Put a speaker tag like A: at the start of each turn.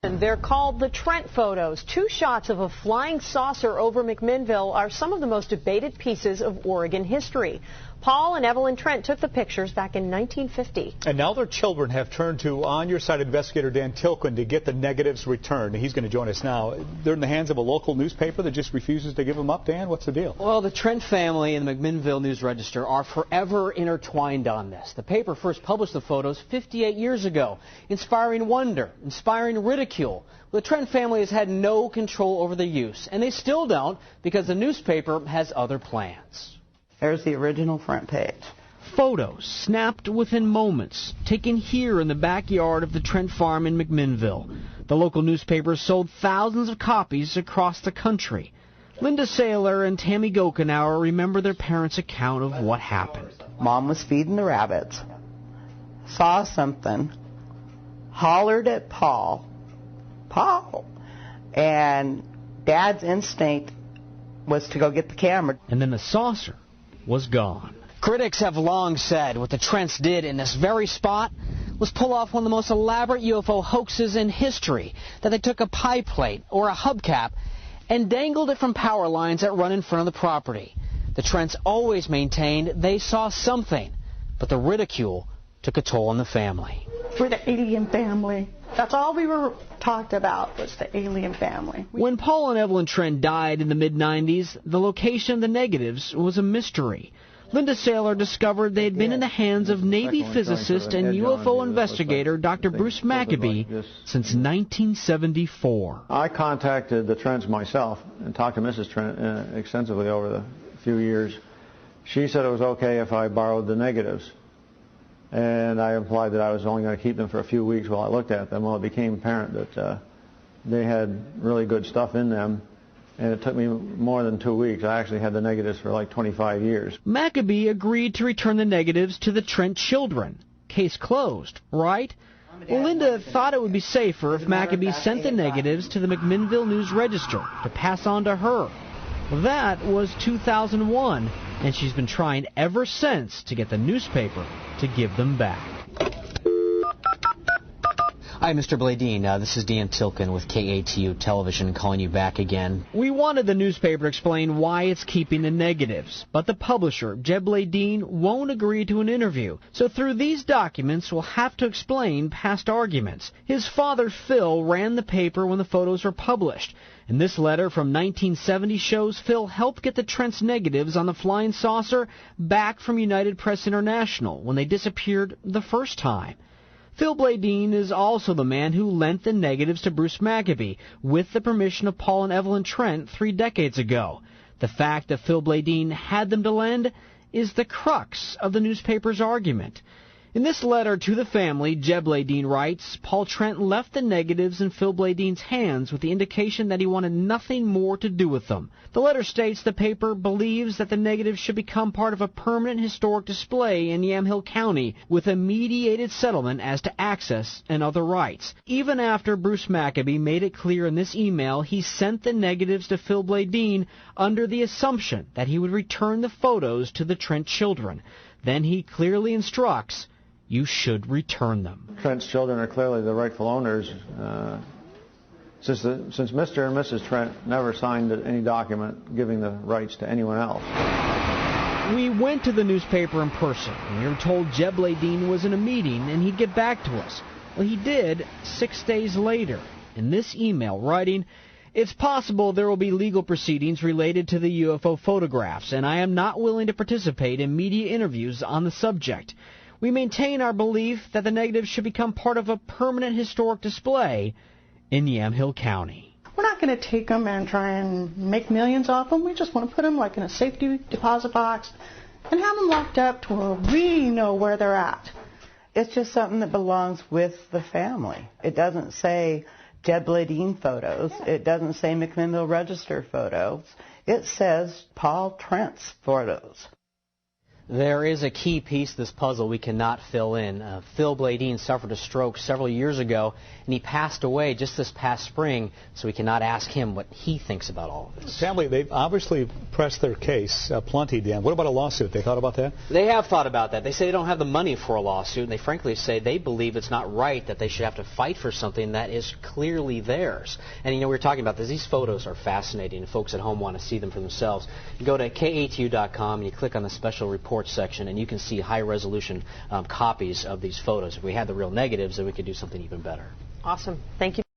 A: They're called the Trent photos. Two shots of a flying saucer over McMinnville are some of the most debated pieces of Oregon history. Paul and Evelyn Trent took the pictures back in 1950.
B: And now their children have turned to on-your-side investigator Dan Tilken to get the negatives returned. He's going to join us now. They're in the hands of a local newspaper that just refuses to give them up. Dan, what's the deal?
C: Well, the Trent family and the McMinnville News-Register are forever intertwined on this. The paper first published the photos 58 years ago, inspiring wonder, inspiring ridicule. The Trent family has had no control over the use, and they still don't because the newspaper has other plans.
D: There's the original front page.
C: Photos snapped within moments, taken here in the backyard of the Trent farm in McMinnville. The local newspaper sold thousands of copies across the country. Linda Saylor and Tammy Gokenauer remember their parents' account of what happened.
D: Mom was feeding the rabbits, saw something, hollered at Paul, and Dad's instinct was to go get the camera.
C: And then the saucer was gone. Critics have long said what the Trents did in this very spot was pull off one of the most elaborate UFO hoaxes in history, that they took a pie plate or a hubcap and dangled it from power lines that run in front of the property. The Trents always maintained they saw something, but the ridicule took a toll on the family.
E: We're the alien family. That's all we were talked about, was the alien family.
C: When Paul and Evelyn Trent died in the mid-90s, the location of the negatives was a mystery. Linda Saylor discovered they had been in the hands of Navy physicist and UFO investigator Dr. Bruce Maccabee since 1974.
F: I contacted the Trents myself and talked to Mrs. Trent extensively over the few years. She said it was okay if I borrowed the negatives. And I implied that I was only going to keep them for a few weeks while I looked at them. Well, it became apparent that they had really good stuff in them, and it took me more than 2 weeks. I actually had the negatives for like 25 years.
C: Maccabee agreed to return the negatives to the Trent children. Case closed, right? Well, Linda thought it would be safer if Maccabee sent the negatives to the McMinnville News-Register to pass on to her. That was 2001, and she's been trying ever since to get the newspaper to give them back. Hi, Mr. Bladine. This is Dan Tilken with KATU Television calling you back again. We wanted the newspaper to explain why it's keeping the negatives, but the publisher, Jeb Bladine, won't agree to an interview. So through these documents, we'll have to explain past arguments. His father, Phil, ran the paper when the photos were published. And this letter from 1970 shows Phil helped get the Trent's negatives on the flying saucer back from United Press International when they disappeared the first time. Phil Bladine is also the man who lent the negatives to Bruce Maccabee with the permission of Paul and Evelyn Trent 3 decades ago. The fact that Phil Bladine had them to lend is the crux of the newspaper's argument. In this letter to the family, Jeb Bladine writes, Paul Trent left the negatives in Phil Bladine's hands with the indication that he wanted nothing more to do with them. The letter states the paper believes that the negatives should become part of a permanent historic display in Yamhill County with a mediated settlement as to access and other rights. Even after Bruce Maccabee made it clear in this email he sent the negatives to Phil Bladine under the assumption that he would return the photos to the Trent children. Then he clearly instructs, you should return them.
F: Trent's children are clearly the rightful owners. Since Mr. and Mrs. Trent never signed any document giving the rights to anyone else.
C: We went to the newspaper in person, and we were told Jeb Bladine was in a meeting and he'd get back to us. Well, he did 6 days later. In this email, writing, it's possible there will be legal proceedings related to the UFO photographs, and I am not willing to participate in media interviews on the subject. We maintain our belief that the negatives should become part of a permanent historic display in Yamhill County.
E: We're not going to take them and try and make millions off them. We just want to put them like in a safety deposit box and have them locked up to where we know where they're at.
D: It's just something that belongs with the family. It doesn't say Jeb Bladine photos. It doesn't say McMinnville Register photos. It says Paul Trent's photos.
C: There is a key piece to this puzzle we cannot fill in. Phil Bladeen suffered a stroke several years ago, and he passed away just this past spring, so we cannot ask him what he thinks about all of this.
B: Family, they've obviously pressed their case plenty, Dan. What about a lawsuit? They thought about that?
C: They have thought about that. They say they don't have the money for a lawsuit, and they frankly say they believe it's not right that they should have to fight for something that is clearly theirs. And, we were talking about this. These photos are fascinating, and folks at home want to see them for themselves. You go to KATU.com, and you click on the special reports section, and you can see high-resolution copies of these photos. If we had the real negatives, then we could do something even better.
A: Awesome. Thank you.